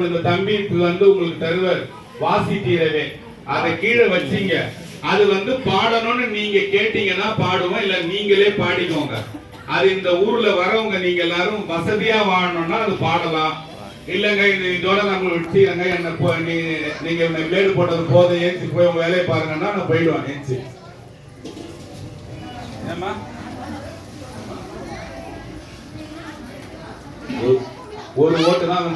இந்த தம்பி உங்களுக்கு தருவார் வாசி தீரவே. அதை கீழே வச்சீங்க. அது பாடணும்னு நீங்க கேட்டீங்கன்னா பாடுவோம், இல்ல நீங்களே பாடிக்கோங்க. அது இந்த ஊர்ல வரவங்க நீங்க எல்லாரும் வசதியா வாழணும்னா அது பாடலாம். இல்லங்க இதோட நம்ம விட்டுங்க, என்ன நீங்க பிளேடு போட்டது போதும், ஏஞ்சி போய் உங்க வேலையை பாருங்கன்னா நான் போயிடுவேன். ஏஞ்சி ஏமா ஒரு ஓட்டு தான்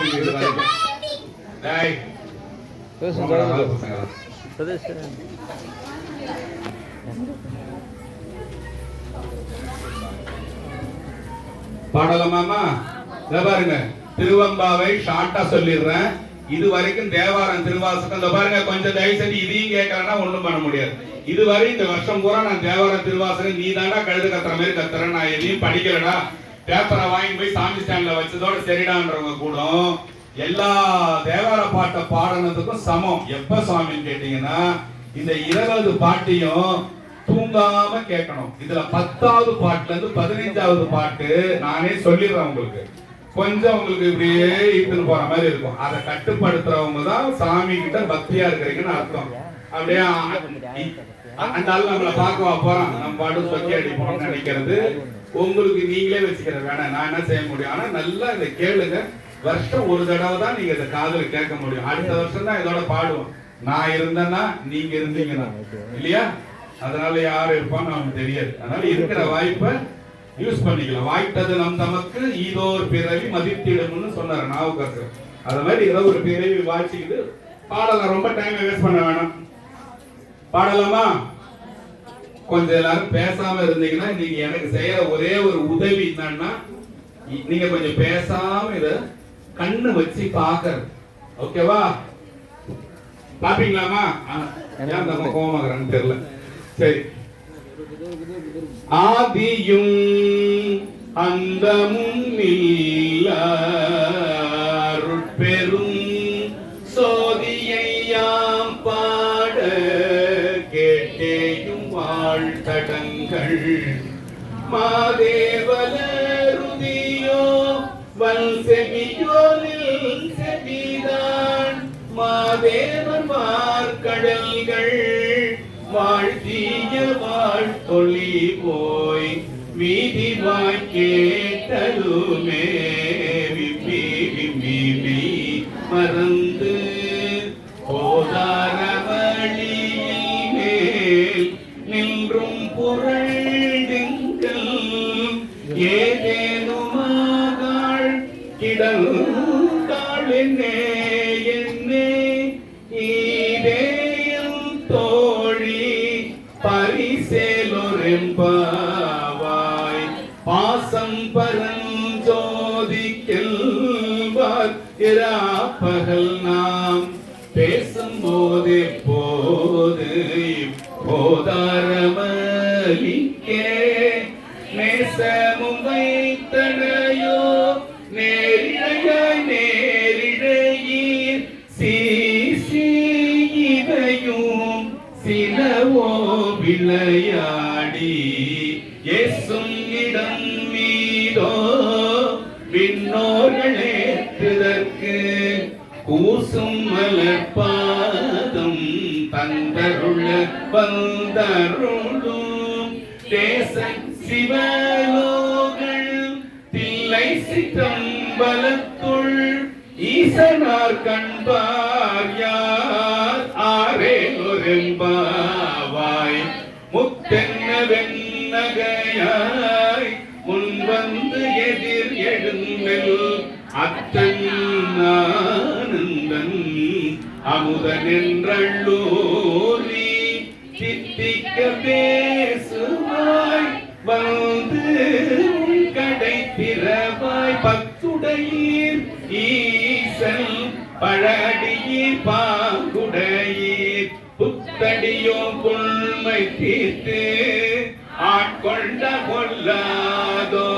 பாடலாமா? பாருங்க, திருவம்பாவை ஷார்ட்டா சொல்லிடுறேன். இது வரைக்கும் தேவாரம் திருவாசகம் இந்த பாருங்க, கொஞ்சம் தயவு செஞ்சு இதையும் கேட்கறேன்னா ஒண்ணும் பண்ண முடியாது. இதுவரை இந்த வருஷம் பூரா நான் தேவாரம் திருவாசகம் நீ தாண்டா கழுது கத்துற மாதிரி கத்துறேன், நான் எதையும் படிக்கலடா, பேப்பரை வாங்கி போய் சாமி ஸ்டாண்ட்ல வச்சதோட சரிடான்றவங்க கூட எல்லா தேவார பாட்டை பாடினதுக்கும் சமம். எப்ப சுவாமின்னு கேட்டீங்கன்னா இந்த 20 பாட்டையும் தூங்காம கேட்கணும். இதுல 10வது பாட்டுல இருந்து 15வது பாட்டு நானே சொல்லிடுறேன் உங்களுக்கு. கொஞ்சம் உங்களுக்கு இப்படியே இழுத்துன்னு போற மாதிரி இருக்கும். அதை கட்டுப்படுத்துறவங்க தான் சாமி கிட்ட பக்தியா இருக்கிறீங்கன்னு அர்த்தம். அப்படியே அந்த ஆள் நம்மளை பார்க்கவா போறான், நம்ம பாட்டு சொக்கி அடிப்போம்னு நினைக்கிறது உங்களுக்கு நீங்களே வச்சுக்கிற வேணாம். நான் என்ன செய்ய முடியும்? ஆனா நல்லா இதை கேளுங்க. வருஷம் ஒரு தடவை தான் நீங்க இதை காதுல கேட்க முடியும். அடுத்த வருஷம் தான் இதோட பாடுவோம். நான் இருந்தேன்னா நீங்க இருந்தீங்கன்னா இல்லையா? அதனால யாரு இருப்பான்னு நமக்கு தெரியாது. அதனால இருக்கிற வாய்ப்பை யூஸ் பண்ணிக்கலாம். வாய்த்தது நம் தமக்கு இதோ ஒரு பிறவி மதித்திடம்னு சொன்னாரு நாவுக்கரசர். அது மாதிரி ஏதோ ஒரு பிறவி வாய்ச்சிக்கிட்டு பாடலாம். ரொம்ப டைம் வேஸ்ட் பண்ண வேணாம். பாடலாமா? கொஞ்சம் எல்லாரும் பேசாம இருந்தீங்கன்னா நீங்க எனக்கு செய்யற ஒரே ஒரு உதவி என்னன்னா, நீங்க கொஞ்சம் பேசாம இத கண்ணு வச்சு பாக்குறது. ஓகேவா? பாப்பீங்களாமா? ஏன் நம்ம கோவமாகறான்னு தெரியல. சரி. ஆதியும் அந்தமும் பெரும் சோதியையாம் பாட கேட்டேயும் வாழ்த்தடங்கள் மாதேவலருதியோ வல் செவியோனில் செவிதான் மாதேவன் மார்கடல்கள் வாழ்த்திய வாழ்த்தொழி போய் வீதி கேட்டதுமே விம்மி விம்மி மறந்து போதார வழியில் மேல் நின்றும் புரள்டுங்கள் ஏதேனுமாகாள் கிடல் தாளினே என்னே ஈதேயம் தோழி பரிசேலொரெம்பாவாய் பாசம் பரஞ்சோதிக்கெல்வார் இராப்பகல் நாம் பேசும்போது போது போதாரமலிக்கே நேசமும் வைத்தனையோ நேரிழையாய் நேரிழையீர் சீசீதையும் சிலவோ விளையாடி எசும் இடம் மீதோ விண்ணோர்களேற்றுதற்கு கூசும் மலர்பாதம் தந்தருள வந்தருளும் தேச சிவலோகள் தில்லை சிற்றம்பலத்துள் ஈசனார் கண்பார் யார் ஆரே ஒரும்பாவாய் முத்தென்ன வெண்ணகையாய் முன்வந்து எதிர் எழுந்தல் அத்தன் ஆனந்தன் அமுதன் என்றள்ளூரி தித்திக்க பேசுவாய் வந்து கடை திறவாய் பத்துடையீர் ஈசன் பழடியீர் பாங்குடையீர் புத்தடியோ கொள்மை தீர்த்து ஆட்கொண்ட கொல்லாதோ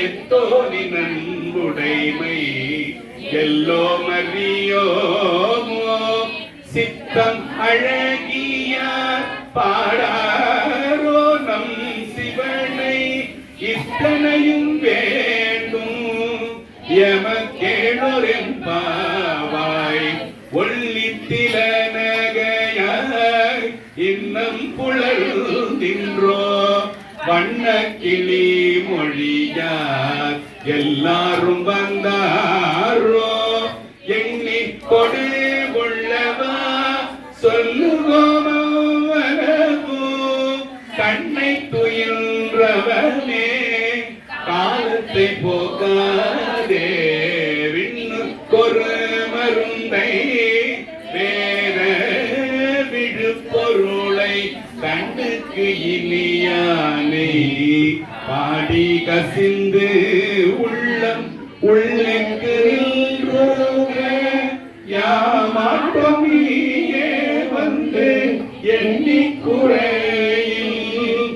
எத்தோனி நன்புடைமை எல்லோ மறியோமோ சித்தம் அழகிய பாடாரோ நம் சிவனை இத்தனையும் வேண்டும் எமக்கேளொரெம்பாவாய் புலர்ந்தின்றோ வண்ண கிளி மொழியார் எல்லாரும் வந்தாரோ எண்ணி கொடு உள்ளவா சொல்லுவோமோ கண்ணை துயின்றவனே காலத்தை போகாதே விண்ணுக்கொரு மருந்தை வேற விழு பொருளை கண்ணுக்கு இனியானை பாடி கசிந்து உள்ளம் உள்ளுக்கு யாமாட்டம் நீயே வந்து எண்ணி குறையில்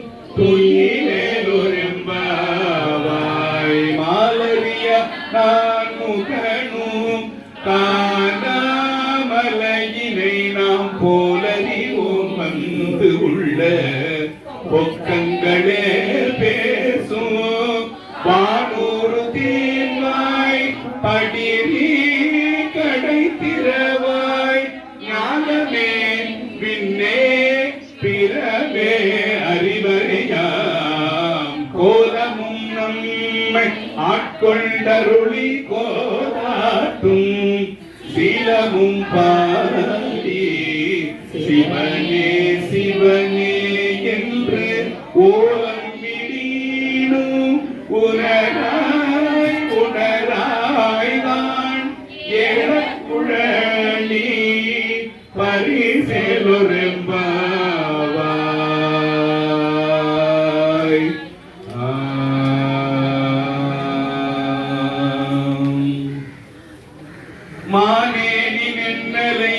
துயிலொரும்பாவாய் மாலவிய நான் முகனும் காணாமலையினை நாம் போலறிவோம் வந்து உள்ள பொக்கங்களே பேசும் வானூறு தீர்வாய் படிரி கடை திறவாய் ஞானமே விண்ணே பிறவே அறிவறியாம் கோலமும் நம்மை ஆட்கொண்டருளி கோலாட்டும் சீலமும் பாடி சிவனே சிவனே என்று ஓலம் விடீனும் உணராய் உணராய்தான் ஏழக்குழலி பரிசெலொரும்பாவாய் மானேனி நென்னலை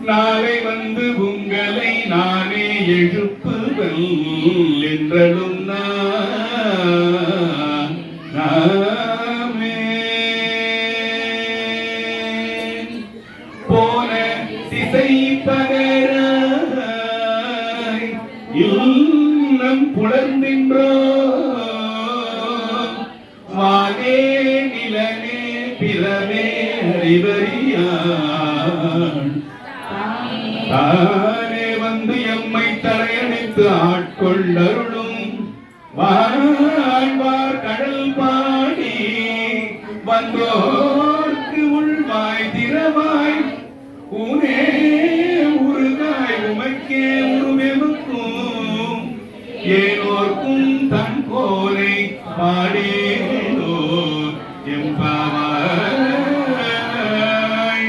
நாளை வந்து உங்களை நானே எழுப்புவல் என்றலும் நாமே போன திசை பகராய் இல்லம் புலர்ந்தின்றோ வானே நிலனே பிறவே அறிவறியான் தானே வந்து எம்மை தலையணித்து ஆட்கொண்டருளும் வாழ்வார் கடல் பாடி வந்தோர்க்கு உள்வாய் திறவாய் ஊனே உருகாய் உமைக்கே உருவெமுக்கும் ஏனோர்க்கும் தன் கோலை பாடேனோ எம்பாவாய்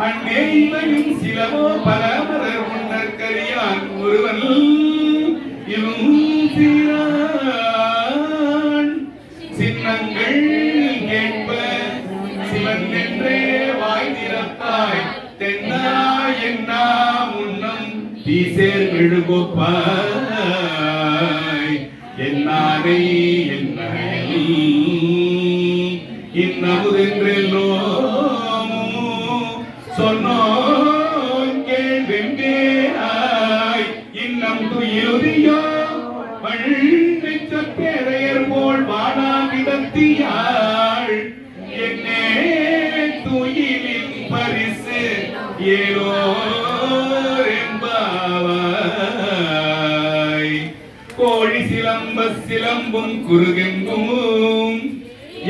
அன்னே இவையும் சிலவோ பலமரர் உன்னற்கரியான் ஒருவன் இலும் சீரான் சின்னங்கள் கேட்ப சிவன் என்றே வாய் திறப்பாய் தென்னா என்னா முன்னம் தீசேர் மெழுகொப்பாய் என்னாரை என்ன இன்னமுதென்றெல்லோ சொன்னோன் கேள்வென்றேராய் இன்னம் துயிலுதியோ வள்ளிச்ச பேரையர் போல் வாடாவிடத்தியாள் என்னே துயிலின் பரிசு ஏலோரெம்பாவாய் கோழி சிலம்ப சிலம்பும் குறுகெங்கும்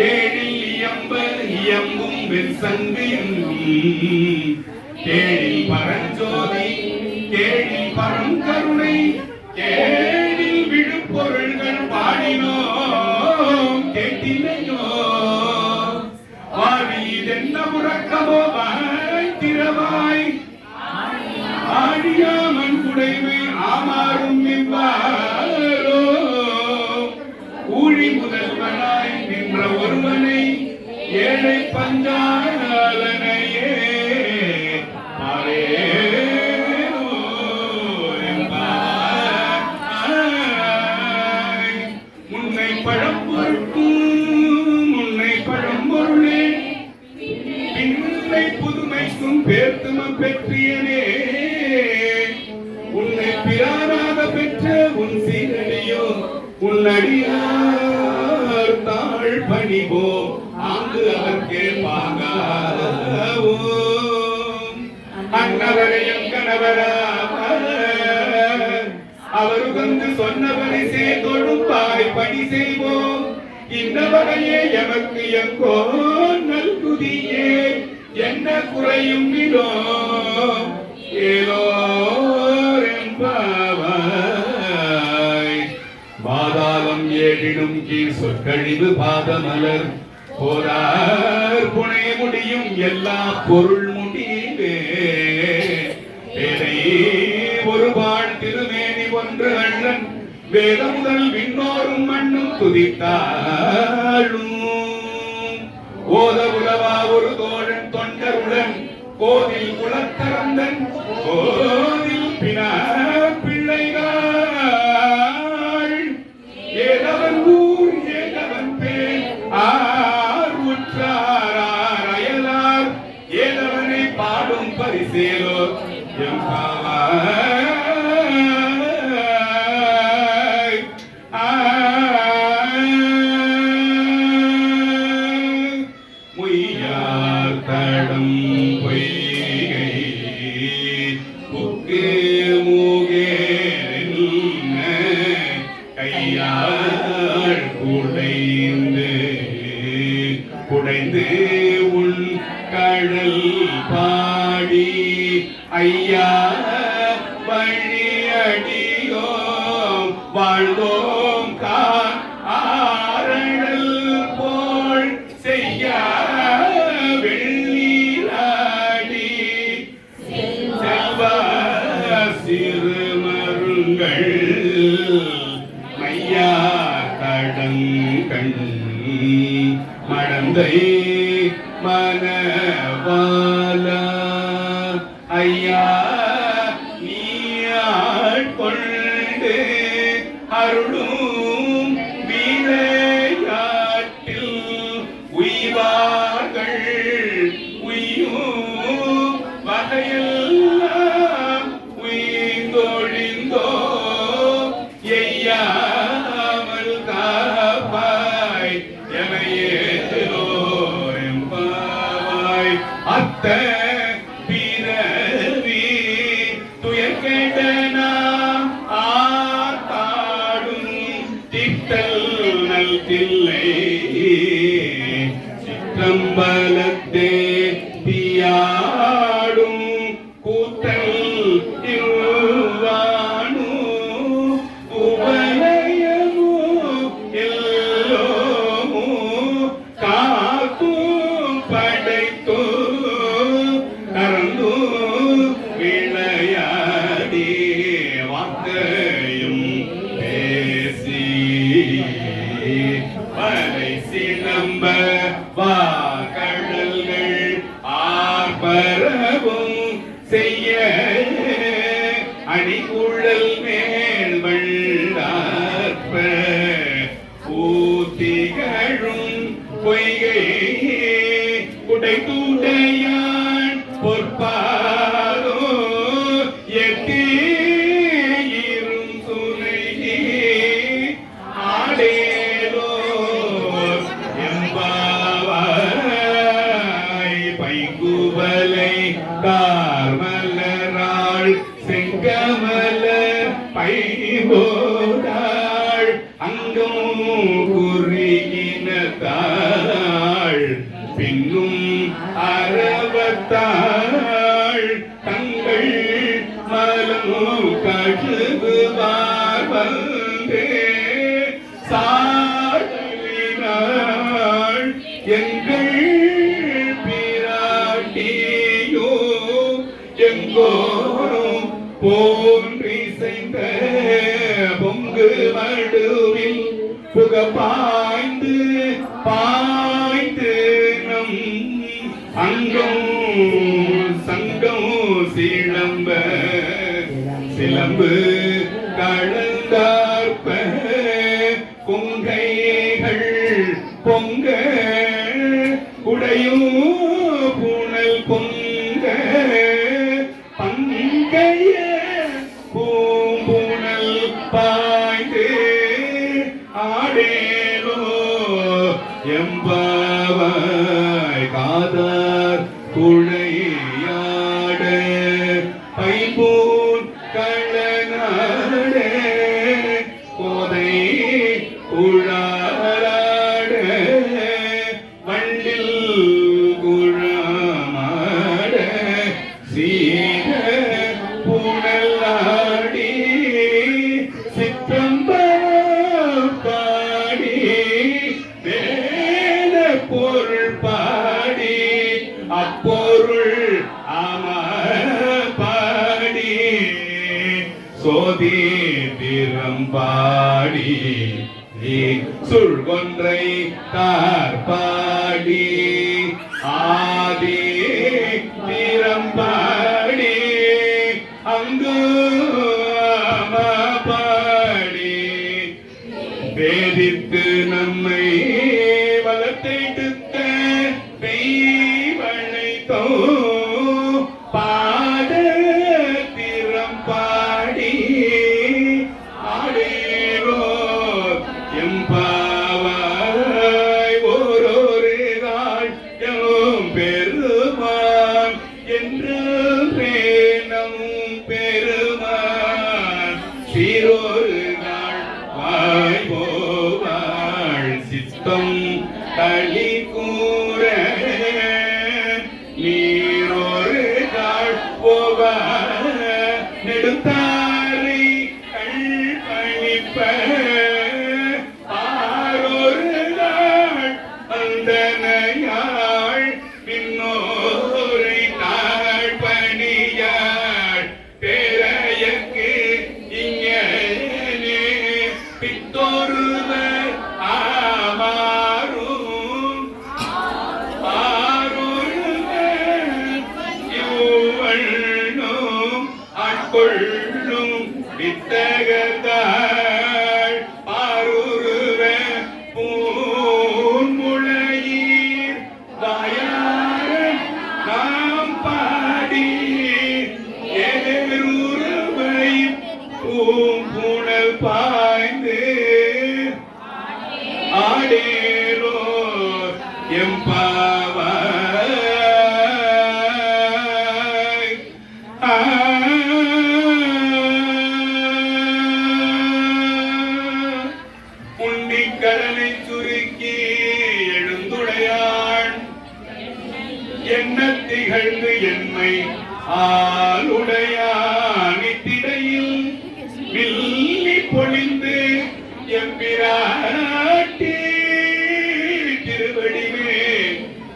ஏழில் இயம்ப இயம்பும் வெண்சங்கு எங்கும் கேழில் பரஞ்சோதி கேழில் பரங்கருணை கேழில் விழுப்பொருள்கள் பாடினோம் கேட்டிலையோ வாழிதென்ன முறக்கமோ வாய் திறவாய் ஆடியாமன் குடைமை ஆமாறும் இவ்வாறோ ஊழி முதல்வனாய் நின்ற ஒருவனை ஏழை பஞ்சாலனையே முன்னை பழம்பொருட்கும் முன்னை பழம்பொருளே பின்னை புதுமைக்கும் பேர்த்தும பெற்றியனே உன்னை பிரானாக பெற்ற உன் சீரடியோ உன்னடியார் தாழ் பணிவோ அங்கு அவர்க்கே பாகாவோ அன்னவரையும் கணவராவார். அவர் வந்து சொன்ன பரிசே தொழுப்பாய் பணி செய்வோம். இந்த வகையே எமக்கு எங்கோ நல்குதியே என்ன குறையும் விடோ ஏலோரெம்பாவாய். பாதாளம் ஏழினும் கீழ் சொற்கழிவு பாதமலர் போதார் புனை முடியும் எல்லா பொருள் முடிவே. ஒரு பாழ் திருமேனி ஒன்று அண்ணன் வேத முதல் விண்ணோரும் மண்ணும் துதித்தாளும். ஓத உலவா ஒரு தோழன் தொண்டருடன் கோவில் குலத்தரந்தன் கோவில் பினா பிள்ளைகள் ஏதவன் ஊர் ஏதவன் பேர் ஆர் உற்றார் அயலார் ஏதவனை பாடும் பரிசேலோ முய்யார் தடம் பொய்கை புக்கு மூகே கையாள் குடைந்து குடைந்து உன் கடல் பாடி ஐயா வழியடியோம் வாழ்ந்தோம் ஆரணல் போல் செய்ய வெள்ளீராடி செல்வ சிறுமருங்கள் மையா கடங்கண் மடந்தை மனவாலா ஐயா நீ ஆட்கொண்டு அருளும் விளையாட்டில் உய்வார்கள் உய்யும் வகையெல்லாம் உய்ந்தொழிந்தோ எய்யாமல் காப்பாய் எமையேலோ எம்பாவாய். அத்த பிறவி துயர் கேட்டனா ஆத்தாடும் திட்டல் நல் தில்லை சிற்றம்பலத்தே தியாடும் கூத்தல் இருவானு உபலயமு எல்லோமு காத்தும் படைத்தோ கறந்து விளையாடி வார்த்தையும் பேசி வலை சிலம்ப வாகடல்கள் ஆர்ப்பரவும் செய்ய அணிகுழல் மேல் வள்ளார்ப்ப ஊத்திகளும் பொய்கை குடை தூடையான் பொற்பாதோ எத்தீரும் சுனை ஆடேலோ எம்பாவாய். பைங்குவலை கார்மலராள் செங்கமல பைபோதாள் அங்கும் குறியினத்தாள் பின்னும் அரவத்தாள் தங்கள் மலம் கழுவுவார் வந்தே சாடலினாள் எங்கள் பிராட்டியோ எங்கோரும் போன்றி செய்த பொங்கு மடுவில் புக பாய்ந்து பாய்ந்து நம் அங்கம் சங்கம் சிலம்ப சிலம்பு கலந்தார்ப்ப கொங்கைகள் பொங்க உடையும் புனல் பொங்க பங்கைய பூம்புணல் பாய்ந்து ஆடேலோ எம்பாவாய். காதார் குழையாட பாடி சுழ்கொன்றை தார்பாடி ஆதி திறம்பாடி அங்கு பாடி வேதித்து நம்மை வளத்தை தித்த பெய்வனை தோ பாட திறம் பாடி ஆடேரோ எம்பாவாய் ஓரோரு நாள் எம் பெருமான் என்று நம் பெருமான் சீரோரு நாள் வாய் போவாள் சித்தம் களி கூற நீரோரு நாள் போவ நெடுத்தாரை கண்பணிப்ப ஆரோரு நாள் அந்தனையாள் பின்னோரை தாழ் பணியாள் பேரையற்கு இங்கே பித்தோருவர் ஆமாறும் ஆட்கொள்ளும் வித்தகத்தாள் பாருருவ பூன்முளையீர் வாயார நாம் பாடி ஏருருவை பூம்புணல் பாய்ந்து ஆடேரோ எம்பாவாய் கடலை சுருக்கி எழுந்துடையாள் என்ன திகழ்ந்து என்மை ஆளுடையான் இத்திடையில் வில்லி பொழிந்து எம்பிராட்டி திருவடிவே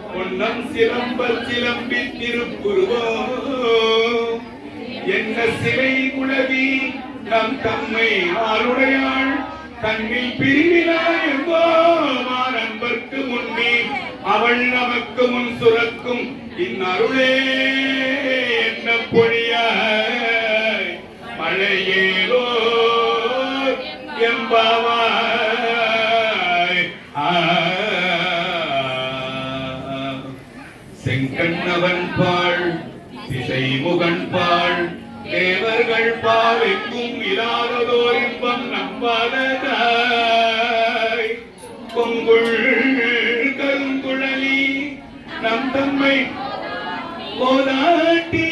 பொன்னம் சிலம்பல் சிலம்பி திருப்புருவோ என்ன சிலை குலவி நம் தம்மை ஆளுடையாள் தன்னில் பிரிவினாய் அன்பர்க்கு முன்னே அவள் நமக்கு முன் சுரக்கும் இந்நருளே என்ன பொழியாய் மழையேலோ எம்பாவாய் செங்கண்ணவன் பாள் திசைமுகன் பாள் தேவர்கள் பால் எங்கும் இல்லாததோர் இன்பம் நம்பாததாய் கொங்குள் கருங்குழலி நம் தம்மை போதாட்டி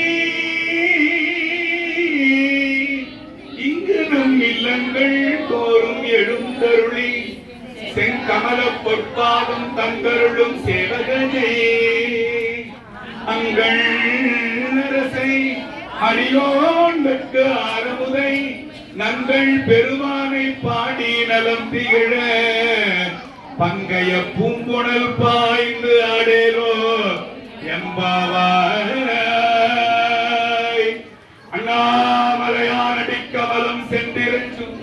இங்கு நம் இல்லங்கள் தோறும் எழுந்தருளி செங்கமல பொற்பாதம் தங்கருளும் சேவகனே அங்கள் நரசை அடியோன் வெற்கு ஆரமுதை நங்கள் பெருமானை பாடி நலம் திகழ பங்கைய பூங்குணல் பாய்ந்து ஆடேரோ எம்பாவாய் அண்ணாமலையான் அடிக்கமலம் சென்றிருச்சும்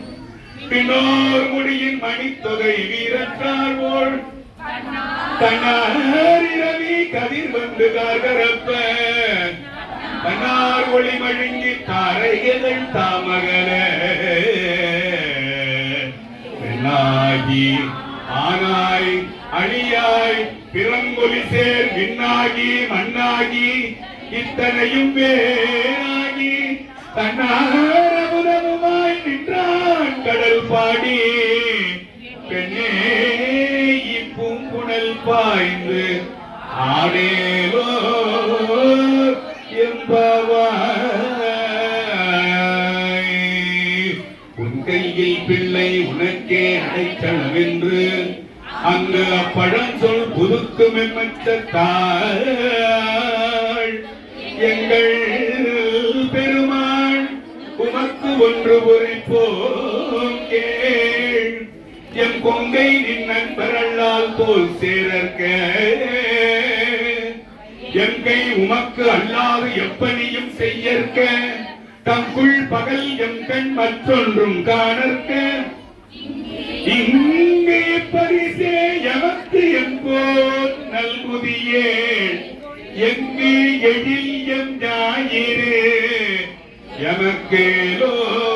பின்னோர் முடியின் மணித்தொகை வீரற்றார் போல் தன்னாரிரவி கதிர் வந்து கார்கரப்ப தன்னார் ஒளி மழுங்கி தாரைகள் தாமகல பெண்ணாகி ஆனாய் அழியாய் பிறங்கொலி சேர் விண்ணாகி மண்ணாகி இத்தனையும் வேறாகி தன்னாரமுதமுமாய் நின்றான் கடல் பாடி பெண்ணே இப்பூங்குணல் பாய்ந்து ஆடேலோ உன் கையில் பிள்ளை உனக்கே அடைக்கலம் என்று அங்கு அப்பழம் சொல் புதுக்கும் எம்மத்தாள் எங்கள் பெருமாள் உமக்கு ஒன்று உரைப்போம் கேள் எம் கொங்கை நின் நண்பரல்லால் தோல் சேரற்க எம் கை உமக்கு அல்லாது எப்பனியும் செய்யற்க தங்குள் பகல் எம் கண் மற்றொன்றும் காணற்க இங்கே பரிசே எமக்கு என்போர் நல்குதியே எங்கு எழில் எம் ஞாயிறு எமக்கேலோர்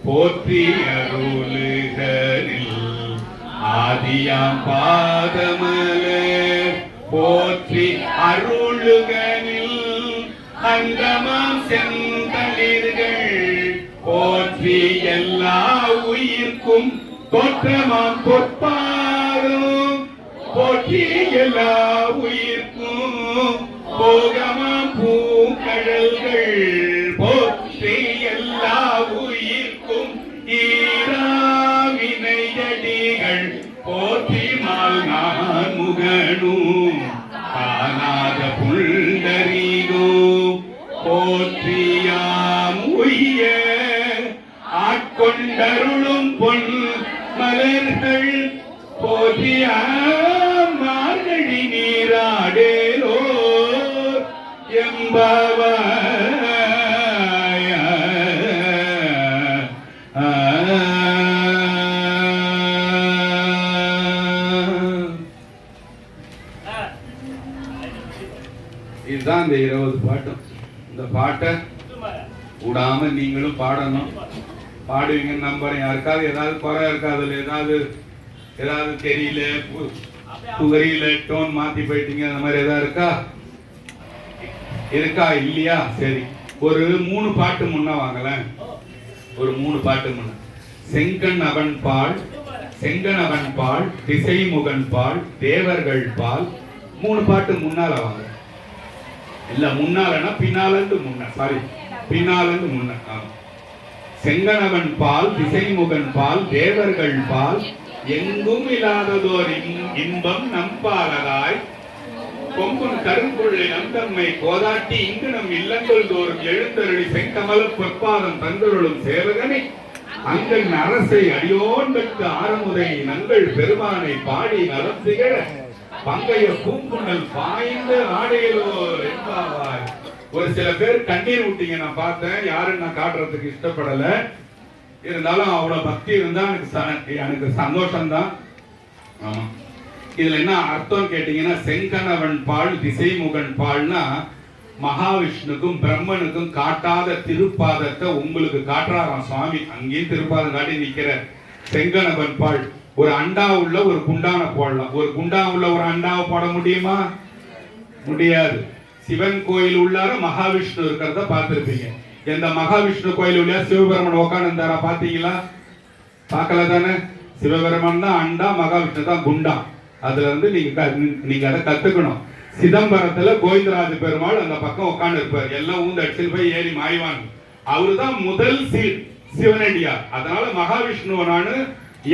போற்றி அருளுகரில் ஆதியாம் பாதமலர் போற்றி அருளுகனில் அந்தமாம் செந்தளிர்கள் போற்றி எல்லா உயிர்க்கும் தோற்றமாம் பொற்பாரும் போற்றி எல்லா உயிர்க்கும் போகமாம் பூங்கடல்கள் போற்றி எல்லா உயிர்க்கும் ஈராவினையடிகள் போற்றி மால் நான் முகனும் காணாத புல்லரிகும் போற்றியாம் உய்ய ஆட்கொண்டருளும் பொன் மலர்கள் போற்றியாம் மார்கழி நீராடேலோ எம்பவாய இதுதான் இந்த 20 பாட்டும். இந்த பாட்டை விடாம நீங்களும் பாடணும். பாடுவீங்கன்னு நம்புறேன். யாருக்காவது ஏதாவது குறை இருக்காதுல, ஏதாவது தெரியல, புகரியில டோன் மாத்தி போயிட்டீங்க, அந்த மாதிரி ஏதாவது இருக்கா இல்லையா? சரி, ஒரு 3 பாட்டு முன்ன வாங்கலாம். ஒரு 3 பாட்டு முன்ன. செங்கண் அவன் பால், செங்கன் அவன் பால், திசைமுகன் பால், தேவர்கள் பால், 3 பாட்டு முன்னால வாங்க. இல்ல முன்னாலனா பின்னாலந்து முன்ன, சாரி பின்னாலந்து முன்ன. செங்கனவன் பால், திசைமுகன் பால், தேவர்கள் பால், எங்கும் இல்லாததோர் இன்பம் நம்பாலதாய் கொம்பும் கரும்புள்ளை நந்தம்மை கோதாட்டி இங்கு நம் இல்லங்கள் தோறும் எழுந்தருளி செங்கமல பொற்பாதம் தந்தருளும் சேவகனை அங்கள் அரசை அடியோன் பெற்று ஆரமுதை நங்கள் பெருமானை பாடி நலம் திகழ பங்கைய பூங்குண்டல் பாய்ந்த ஆடையிலோர் என்பாவாய். ஒரு சில பேர் கண்ணீர் விட்டீங்க, நான் பார்த்தேன். யாருன்னு நான் காட்டுறதுக்கு இஷ்டப்படல. இருந்தாலும் அவ்வளவு பக்தி இருந்தா எனக்கு சந்தோஷம்தான். ஆமா, இதுல என்ன அர்த்தம் கேட்டீங்கன்னா, செங்கணவன் பால், திசைமுகன் பால்னா மகாவிஷ்ணுக்கும் பிரம்மனுக்கும் காட்டாத திருப்பாதத்தை உங்களுக்கு காட்டுறாராம் சுவாமி. அங்கேயும் திருப்பாதம் காட்டி நிக்கிற செங்கணவன் பால். ஒரு அண்டா உள்ள ஒரு குண்டான போடலாம். ஒரு குண்டா உள்ள ஒரு அண்டாவை போட முடியுமா? முடியாது. சிவன் கோயில் உள்ளார மகாவிஷ்ணு இருக்கிறத பார்த்திருப்பீங்க. எந்த மகாவிஷ்ணு கோயில் உள்ள சிவபெருமன் உட்கார்ந்தாரா பாத்தீங்களா? பார்க்கல தானே. சிவபெருமன் தான் அண்டா, மகாவிஷ்ணு தான் குண்டா. அதுல இருந்து நீங்க அதை கத்துக்கணும். சிதம்பரத்துல கோவிந்தராஜ பெருமாள் அந்த பக்கம் உட்கார்ந்து இருப்பார். எல்லாம் ஊந்து அடிச்சு போய் ஏறி மாய்வான். அவருதான் முதல் சிவனடியார். அதனால மகாவிஷ்ணுவை நானு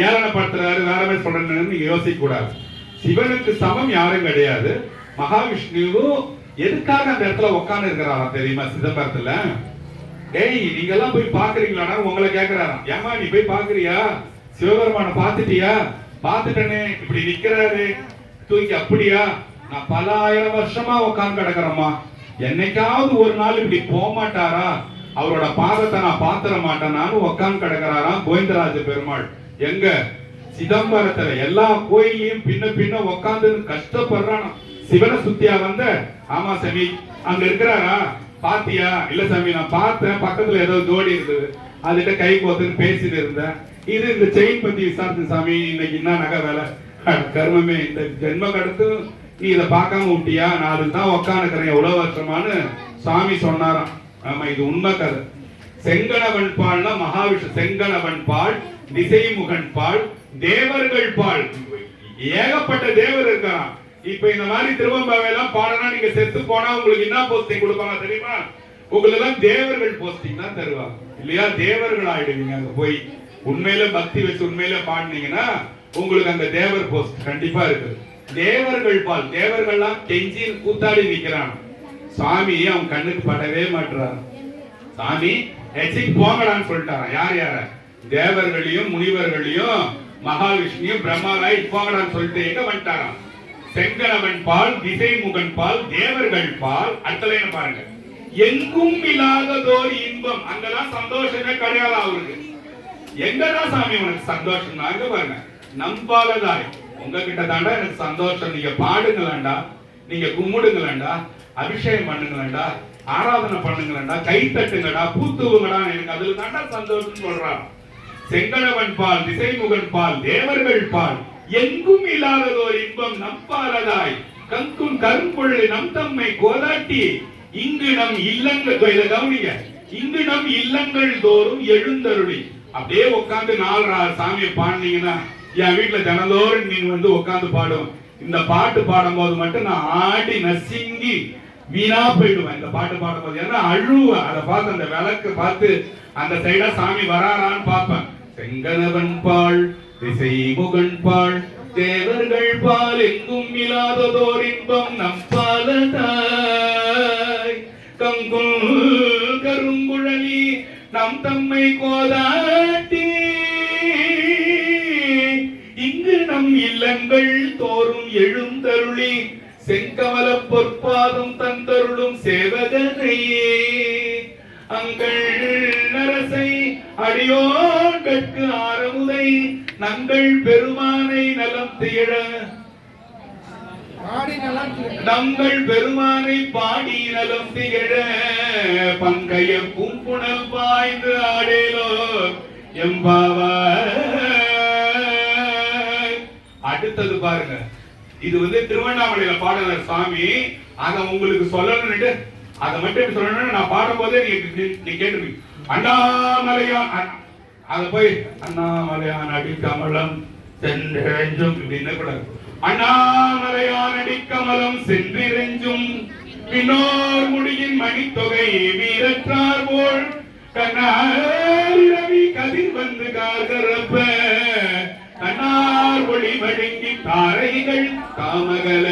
ஏளனப்படுத்துறாரு, வேற மாதிரி சொல்றேன்னு நீங்க யோசிக்க கூடாது. சிவனுக்கு சமம் யாரும் கிடையாது. மகாவிஷ்ணுவும் எதுக்காக அந்த இடத்துல உட்கார்ந்து இருக்கிறாரா தெரியுமா? சிதம்பரத்துல டேய் நீங்க எல்லாம் போய் பாக்குறீங்களா உங்களை கேக்குறாராம். ஏமா நீ போய் பாக்குறியா? சிவபெருமான பாத்துட்டியா? பாத்துட்டனே, இப்படி நிக்கிறாரு தூக்கி. அப்படியா? நான் பல ஆயிரம் வருஷமா உட்கார்ந்து கிடக்குறேம்மா. என்னைக்காவது ஒரு நாள் இப்படி போக மாட்டாரா? அவரோட பாதத்தை நான் பாத்திர மாட்டேனான்னு உட்கார்ந்து கிடக்குறாராம் கோவிந்தராஜ பெருமாள். எங்க? சிதம்பரத்துல. எல்லா கோயிலையும் பின்ன உட்கார்ந்து கஷ்டப்படுறான். சிவனை சுத்தியா வந்த? ஆமா சாமி. அங்க இருக்கிறாரா? பாத்தியா? இல்ல சாமி நான் பார்த்தேன், பக்கத்துல ஏதோ ஜோடி இருந்தது, அதுகிட்ட கை கோத்துன்னு பேசிட்டு இருந்தேன். இது இந்த செயின் பத்தி விசாரிச்சு சாமி, இன்னைக்கு என்ன நகை வேலை? கர்மமே, இந்த ஜென்ம கடத்து நீ இதை பார்க்காம விட்டியா? நான் அதுதான் உட்காந்துக்கிறேன் எவ்வளவு வருஷமானு சாமி சொன்னாராம். ஆமா, இது உண்மை கதை. செங்கணவன் பால்னா மகாவிஷ்ணு. செங்கணவன் பால், திசைமுகன் பால், தேவர்கள் பால். ஏகப்பட்ட தேவர் இருக்கான். இப்ப இந்த மாதிரி திருவம்பாவை எல்லாம் பாடனா நீங்க செத்து போனா உங்களுக்கு என்ன போஸ்டிங் கொடுப்பாங்க தெரியுமா? உங்களுக்கு எல்லாம் தேவர்கள் போஸ்டிங் தான் தருவாங்க. இல்லையா? தேவர்கள் ஆயிடுவீங்க அங்க போய். உண்மையில பக்தி வச்சு உண்மையில பாடினீங்கன்னா உங்களுக்கு அங்க தேவர் போஸ்ட் கண்டிப்பா இருக்கு. தேவர்கள் பால். தேவர்கள்லாம் கெஞ்சி கூத்தாடி நிக்கிறான். சாமி அவன் கண்ணுக்கு படவே மாட்டான். சாமி எச்சிக்கு போங்கடான்னு சொல்லிட்டாராம். யார? தேவர்களையும் முனிவர்களையும் மகாவிஷ்ணுவையும் பிரம்மாவாய் போங்கடான்னு சொல்லிட்டு எங்க வந்துட்டாராம்? செங்கணவன் பால், திசைமுகன் பால், தேவர்கள் பால். அடுத்தல என்ன பாருங்க, எங்கும் இல்லாததோர் இன்பம். அங்கதான் சந்தோஷமே கிடையாது அவருக்கு. எங்கதான் சாமி உனக்கு சந்தோஷம்? அங்க பாருங்க, நம்பாலதாய் உங்ககிட்ட தாண்டா எனக்கு சந்தோஷம். நீங்க பாடுங்களேண்டா, நீங்க கும்பிடுங்களேண்டா, அபிஷேகம் பண்ணுங்களேண்டா, ஆராதனை பண்ணுங்களேண்டா, கை தட்டுங்கடா, பூத்துவங்கடா, எனக்கு அதுல தாண்டா சந்தோஷம் சொல்றான். செங்கணவன் பால், திசைமுகன் பால், தேவர்கள் பால், எங்கும் இல்லாததோர் இன்பம் நம்பாலதாய் கங்குன் கரும்பொழு நம் தம்மை கோதாட்டி இங்கு நம் இல்லங்கள், கவனிங்க, இங்கு நம் இல்லங்கள் தோறும் எழுந்தருளி. அப்படியே உட்காந்து 4 சாமியை பாடினீங்கன்னா என் வீட்டுல தினந்தோறும் நீங்க வந்து உட்காந்து பாடுவோம். இந்த பாட்டு பாடும் போது மட்டும் நான் ஆடி நசுங்கி வீணா போயிடுவேன். இந்த பாட்டு பாடும் போது ஏன்னா அழுவேன். அதை பார்த்து அந்த விளக்கு பார்த்து அந்த சைடா சாமி வராரான்னு பார்ப்பேன். செங்கணவன் பால், திசைமுகன் பால், தேவர்கள் பால், எங்கும் இல்லாததோர் இன்பம் நம்பாலதாய் கங்குல் கருங்குழலி நம் தம்மை கோதாட்டி இங்கு நம் இல்லங்கள் தோறும் எழுந்தருளி செங்கமல பொற்பாதம் தந்தருளும் சேவகனையே அங்கள் நரசை அடியோர்கட்கு ஆரமுதை நங்கள் பெருமானை நலம் திகழ நங்கள் பெருமானை பாடி நலம் திகழ பங்கைய பூங்குணல் பாய்ந்து ஆடேலோ எம்பாவாய். அடுத்தது பாருங்க, இது வந்து திருவண்ணாமலையில பாடுற சாமி. அத உங்களுக்கு சொல்லணும்னு அதை மட்டும் சொல்லணும்னு நான் பாடும் போதே நீ கேட்டுருவீங்க. அண்ணாமலையான், அத போய் அண்ணாமலையான் அடி கமலம் சென்றெஞ்சும் இப்படின்னு கூட, அண்ணாமலையான் அடி கமலம் சென்றிரெஞ்சும் பின்னோர் முடியின் மணித்தொகை வீரற்றார் போல் கண்ணாரி கதிர் வந்து கார்கரப்ப கண்ணார் ஒளி வழங்கி தாரைகள் தாமகல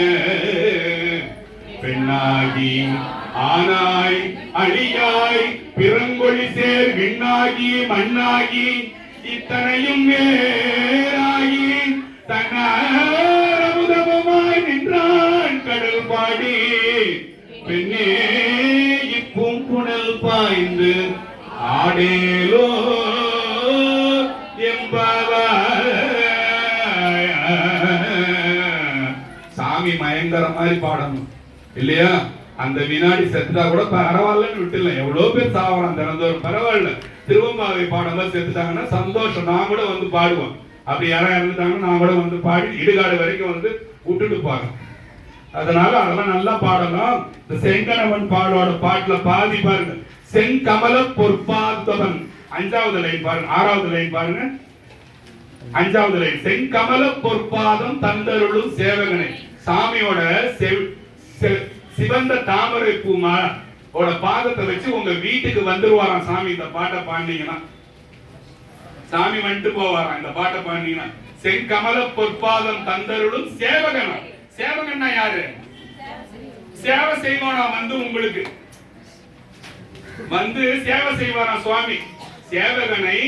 பெண்ணாகி ஆனாய் அழியாய் பிறங்கொழி சேர் விண்ணாகி மண்ணாகி இத்தனையும் வேறாகி தன்னாரமுதமாய் நின்றான் கடல் பாடி பெண்ணே இப்பூங்குணல் பாய்ந்து ஆடேலோ எம்பாவாய். சாமி மயங்கர மாதிரி பாடணும் இல்லையா? அந்த வினாடி செத்துட்டா கூட பரவாயில்லன்னு விட்டுல. எவ்வளவு பேர் சாவறான் தினந்தோறும், பரவாயில்ல. திருவம்பாவை பாடலாம் செத்துட்டாங்கன்னா சந்தோஷம். நான் கூட வந்து பாடுவேன். அப்படி யாரும் இறந்துட்டாங்கன்னா நான் கூட வந்து பாடி இடுகாடு வரைக்கும் வந்து விட்டுட்டு போறேன். அதனால அதெல்லாம் நல்லா பாடலாம். இந்த செங்கணவன் பாடோட பாட்டுல பாதி பாருங்க, செங்கமல பொற்பாதவன். 5வது லைன் பாருங்க, 6வது லைன் பாருங்க, 5வது லைன், செங்கமல பொற்பாதம் தந்தருளும் சேவகனை. சாமியோட சிவந்த தாமரை பூமாவோட பாதத்தை வச்சு உங்க வீட்டுக்கு வந்துருவாராம் சாமி. இந்த பாட்டை பாடினீங்கன்னா சாமி வந்துட்டு போவாராம். இந்த பாட்டை பாடினீங்கன்னா செங்கமல பொற்பாதம் தந்தருளும் சேவகனா. சேவகன்னா யாரு? சேவை செய்வானா, வந்து உங்களுக்கு வந்து சேவை செய்வாரா சுவாமி. சேவகனை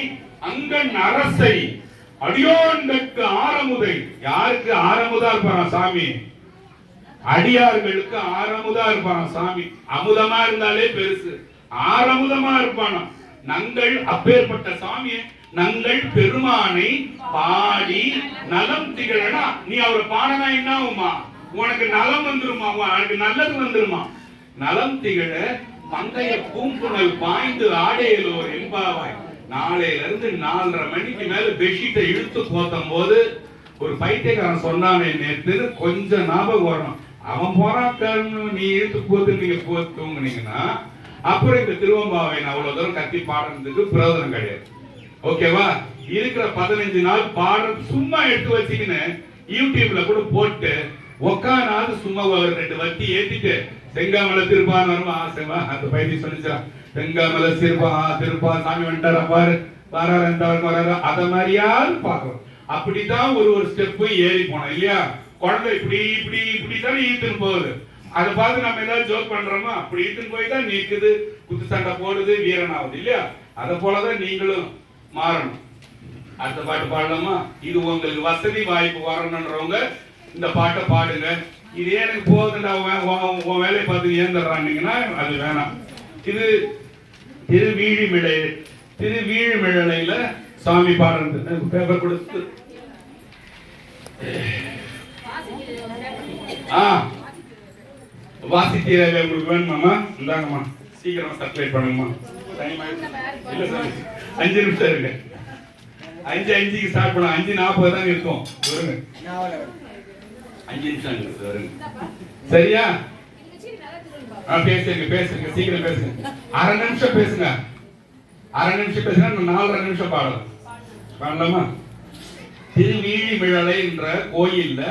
அங்கன் அரசை அடியோன்களுக்கு ஆரமுதை. யாருக்கு ஆரமுதா இருப்பாராம் சாமி? அடியார்களுக்கு ஆரமுதா இருப்பாராம் சாமி. அமுதமா இருந்தாலே பெருசு, ஆரமுதமா இருப்பானா. நங்கள் அப்பேற்பட்ட சாமியை நங்கள் பெருமானை பாடி நலம் திகழனா. நீ அவரை பாடனா என்ன ஆகுமா? உனக்கு நலம் வந்துருமா, உனக்கு நல்லது வந்துருமா. நலம் திகழ மங்கைய பூங்குணல் பாய்ந்து ஆடையலோர் எம்பாவாய். நாளையில இருந்து 4:30 மணிக்கு மேல பெட்ஷீட்டை இழுத்து போத்தும் போது ஒரு பைத்தியக்காரன் சொன்னானே நேற்று, கொஞ்சம் ஞாபகம் வரணும். அவன் போறான், நீ இழுத்து போத்து நீங்க தூங்குனீங்கன்னா அப்புறம் இந்த திருவம்பாவை அவ்வளவு தூரம் கத்தி பாடுறதுக்கு பிரயோஜனம் கிடையாது. ஓகேவா? இருக்கிற 15 நாள் பாடுற சும்மா எடுத்து வச்சுக்கின்னு யூடியூப்ல கூட போட்டு உக்கானாது சும்மா ஒரு 2 வத்தி ஏத்திட்டு செங்காமலை திருப்பான் வருமா ஆசைவா அந்த பைத்தி சொல்லிச்சா. செங்காமலை திருப்பா சாமி வந்துட்டாரா பாரு, வராரு எந்த வராரு, அத மாதிரியாவது பாக்குறோம். அப்படித்தான் ஒரு ஸ்டெப் ஏறி போனோம் இல்லையா? குழந்தை இப்படி இப்படி இப்படித்தான் ஈத்துன்னு போகுது. அதை பார்த்து நம்ம ஏதாவது ஜோக் பண்றோமா? அப்படி ஈத்துன்னு போய் தான் நீக்குது, குத்து சண்டை போடுது, வீரனாகுது இல்லையா? அதை போலதான் நீங்களும் மாறணும். அடுத்த பாட்டு பாடலாமா? இது உங்களுக்கு வசதி வாய்ப்பு வரணுன்றவங்க இந்த பாட்டை பாடுங்க. இது எனக்கு போகுதுண்டா, உன் வேலையை பார்த்து ஏந்துடுறான்னீங்கன்னா அது வேணாம். இது திருவீழிமிழலையில சாமி பாடுறது. பேப்பர் கொடுத்து வாசித்தீரவே உங்களுக்கு வேணுமாமா? இந்தாங்கம்மா, சீக்கிரமா சப்ளை பண்ணுங்கம்மா. இல்ல சார், 5 நிமிஷம் இருக்கு. 5:05க்கு ஸ்டார்ட் பண்ண 5:40 தான் இருக்கும். வருங்க, 5 நிமிஷம் இருக்கு. வருங்க, சரியா? பேசுங்க சீக்கிரம் பேசுங்க. 1/2 நிமிஷம் பேசுங்க. 1/2 நிமிஷம் பேசுங்க. 4.5 நிமிஷம் பாடலாமா? திருவீழிமிழலை என்ற கோயில்ல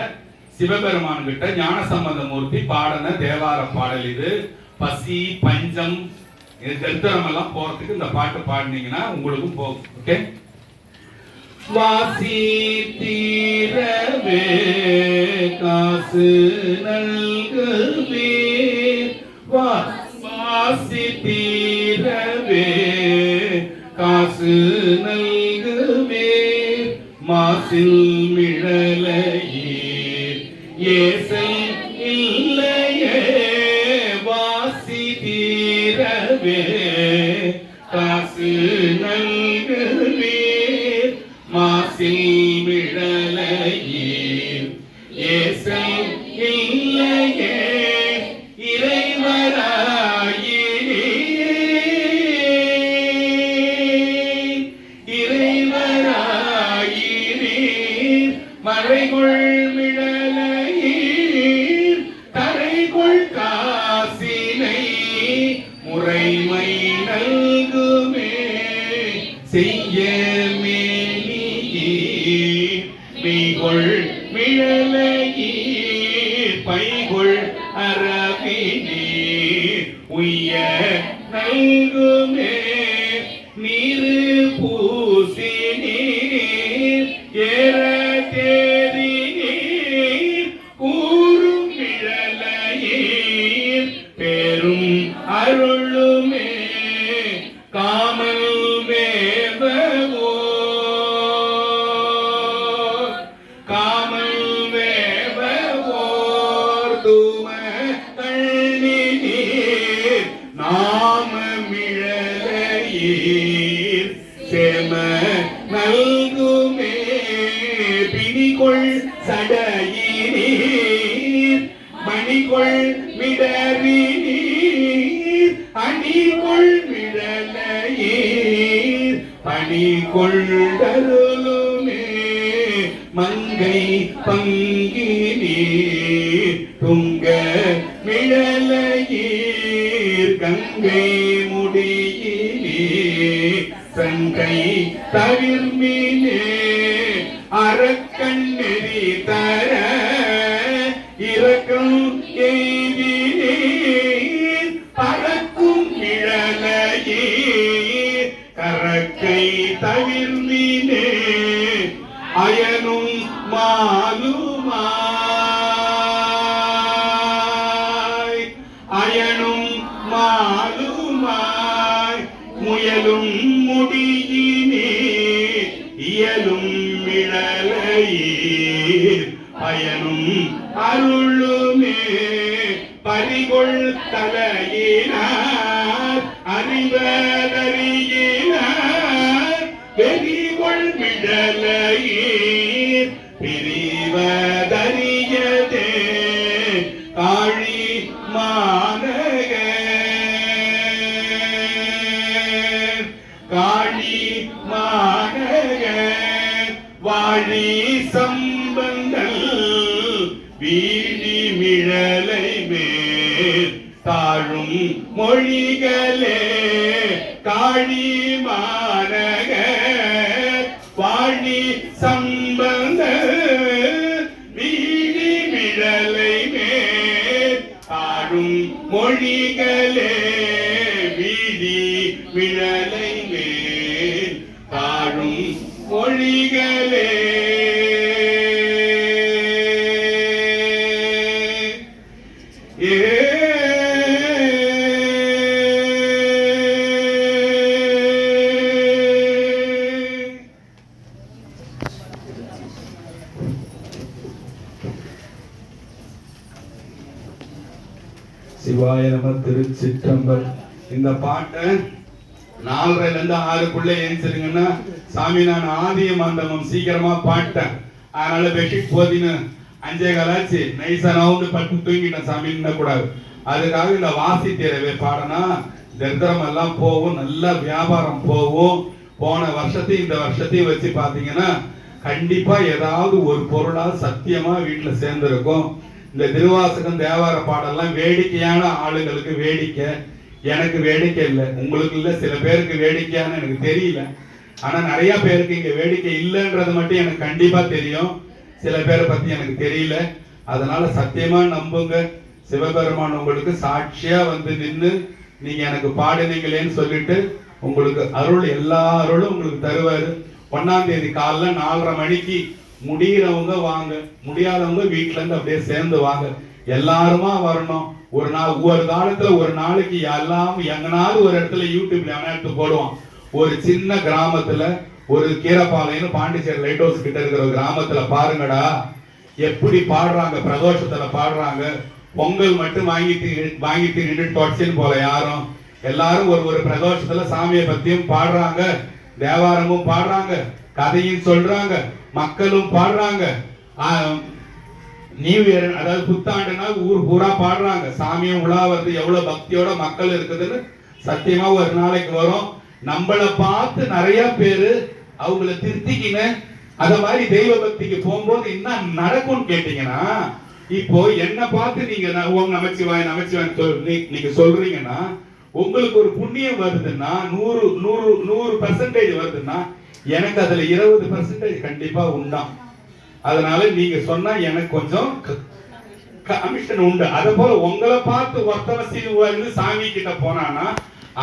சிவபெருமான் கிட்ட ஞானசம்பந்தமூர்த்தி பாடின தேவார பாடல் இது. பசி பஞ்சம் தரித்திரம் எல்லாம் போறதுக்கு இந்த பாட்டு பாடினீங்கன்னா உங்களுக்கும் போகும். ஓகே? வாசி தீரவே காசு நல்குவே, வாசி தீரவே காசு நல்குவே, மாசில் மிழலையீர் ஏசை இல்லையே, வாசி தீரவே காசு நல்குவே, மாசில் மிழலையீர் ஏசை இல்லையே, மறைகொள் மிழலையீர் தரைகொள் காசினை முறைமை நல்குமே, செய்ய மேனியீர் மெய்கொள் மிழலையீர் பைகொள் அரவினீர் உய்ய நல்குமே, நீரு பூசி நீர் ஏற அருளுமே, காமல் வேவோ காமல் வேவோர் தூம தண்ணீர் நாம மிழலையீர் சேம நல்குமே, பிணிகொள் சடையீர் மணிகொள் மிடறீர் அணிகொள் மிழலையீர் பணிகொண்டருளுமே, மங்கை பங்கினீர் துங்க மிழலையீர் கங்கை முடியினீர் சங்கை தவிர்மினே, அரக்கண் நெறி தர இரக்கம் எய்தினீர் பறக்கும் மிழலையீர் கரக்கை தவிர்மினே, அயனும் மாலுமாய் அயனும் மாலுமாய் முயலும் முடியினீர் இயலும் மிழலையீர் பயனும் அருளுமே, பறிகொள் தலையினார் அறிவதறியினார் வெறிகொள் மிழலையீர் பிரிவதறியதே, காழி மாநகர் காழி மாநகர் வாழி சம்பந்தல் வீழி மிழலை மேல் தாழும் மொழிகளே, காழி மாநகர் வாழி சம்பந்த வீழி மிழலை மேல் தாழும் மொழிகளே, வீழி மிழலை மேல் தாழும் மொழிகளே. நமச்சிவாய நம. திருச்சிற்றம்பலம். இந்த பாட்டை 4:30 இருந்து 6க்குள்ள ஏஞ்சிருங்கன்னா சாமி நான் ஆதியம் அந்தமும் சீக்கிரமா பாட்டேன், அதனால பெட்ஷீட் போதின்னு 5:15 ஆச்சு, நைஸா நவுந்து பட்டு தூங்கிட்டேன் சாமி கூடாது. அதுக்காக இந்த வாசி தேரவே பாடனா தரித்திரம் எல்லாம் போகும், நல்ல வியாபாரம் போகும். போன வருஷத்தையும் இந்த வருஷத்தையும் வச்சு பாத்தீங்கன்னா கண்டிப்பா ஏதாவது ஒரு பொருளா சத்தியமா வீட்டுல சேர்ந்திருக்கும். இந்த திருவாசகம் தேவார பாடெல்லாம் வேடிக்கையான ஆளுங்களுக்கு வேடிக்கை, எனக்கு வேடிக்கை இல்லை, உங்களுக்கு இல்லை. சில பேருக்கு வேடிக்கையான்னு எனக்கு தெரியல, ஆனா நிறைய பேருக்கு இங்க வேடிக்கை இல்லைன்றது மட்டும் எனக்கு கண்டிப்பா தெரியும். சில பேரை பத்தி எனக்கு தெரியல. அதனால சத்தியமா நம்புங்க, சிவபெருமான் உங்களுக்கு சாட்சியா வந்து நின்று நீங்க எனக்கு பாடுனீங்களேன்னு சொல்லிட்டு உங்களுக்கு அருள், எல்லா அருளும் உங்களுக்கு தருவாரு. 1ஆம் தேதி காலைல 4:30 மணிக்கு முடிகிறவங்க வாங்க, முடியாதவங்க வீட்டுல இருந்து அப்படியே சேர்ந்து வாங்க. எல்லாருமா வரணும். ஒரு நாள், ஒரு காலத்துல ஒரு நாளைக்கு எல்லாம் எங்கனாவது ஒரு இடத்துல யூடியூப்ல எடுத்து போடுவான். ஒரு சின்ன கிராமத்துல, ஒரு கீரப்பாளையம்னு பாண்டிச்சேரி லைட் ஹவுஸ் கிட்ட இருக்கிற ஒரு கிராமத்துல பாருங்கடா எப்படி பாடுறாங்க, பிரதோஷத்துல பாடுறாங்க. பொங்கல் மட்டும் வாங்கிட்டு நின்று தொடச்சின்னு போல யாரும், எல்லாரும் ஒரு பிரதோஷத்துல சாமியை பத்தியும் பாடுறாங்க, தேவாரமும் பாடுறாங்க, கதையும் சொல்றாங்க, மக்களும் பாடுறாங்க. நியூ இயர் அதாவது புத்தாண்டுனா ஊர் பூரா பாடுறாங்க. சாமியும் உலா வருது, எவ்வளவு பக்தியோட மக்கள் இருக்குதுன்னு சத்தியமா ஒரு நாளைக்கு வரும். நம்மளை பார்த்து நிறைய பேரு அவங்கள திருத்திக்கின அத மாதிரி தெய்வ பக்திக்கு போகும்போது என்ன நடக்கும்னு கேட்டீங்கன்னா, இப்போ என்ன பார்த்து நீங்க ஓம் நமச்சிவாய் நமச்சிவாய் நீங்க சொல்றீங்கன்னா உங்களுக்கு ஒரு புண்ணியம் வருதுன்னா 100% வருதுன்னா எனக்கு அதுல 20% கண்டிப்பா உண்டாம். அதனால நீங்க சொன்னா எனக்கு கொஞ்சம் கமிஷன் உண்டு. அத போல உங்களை பார்த்து ஒருத்தவ சாமி கிட்ட போனானா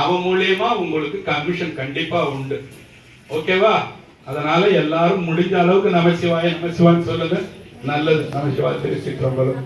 அவன் மூலியமா உங்களுக்கு கமிஷன் கண்டிப்பா உண்டு. ஓகேவா? அதனால எல்லாரும் முடிஞ்ச அளவுக்கு நமச்சிவாய நமச்சிவான்னு சொல்லுங்க. நல்லது. நமச்சிவாய். திருச்சிற்றம்பலம்.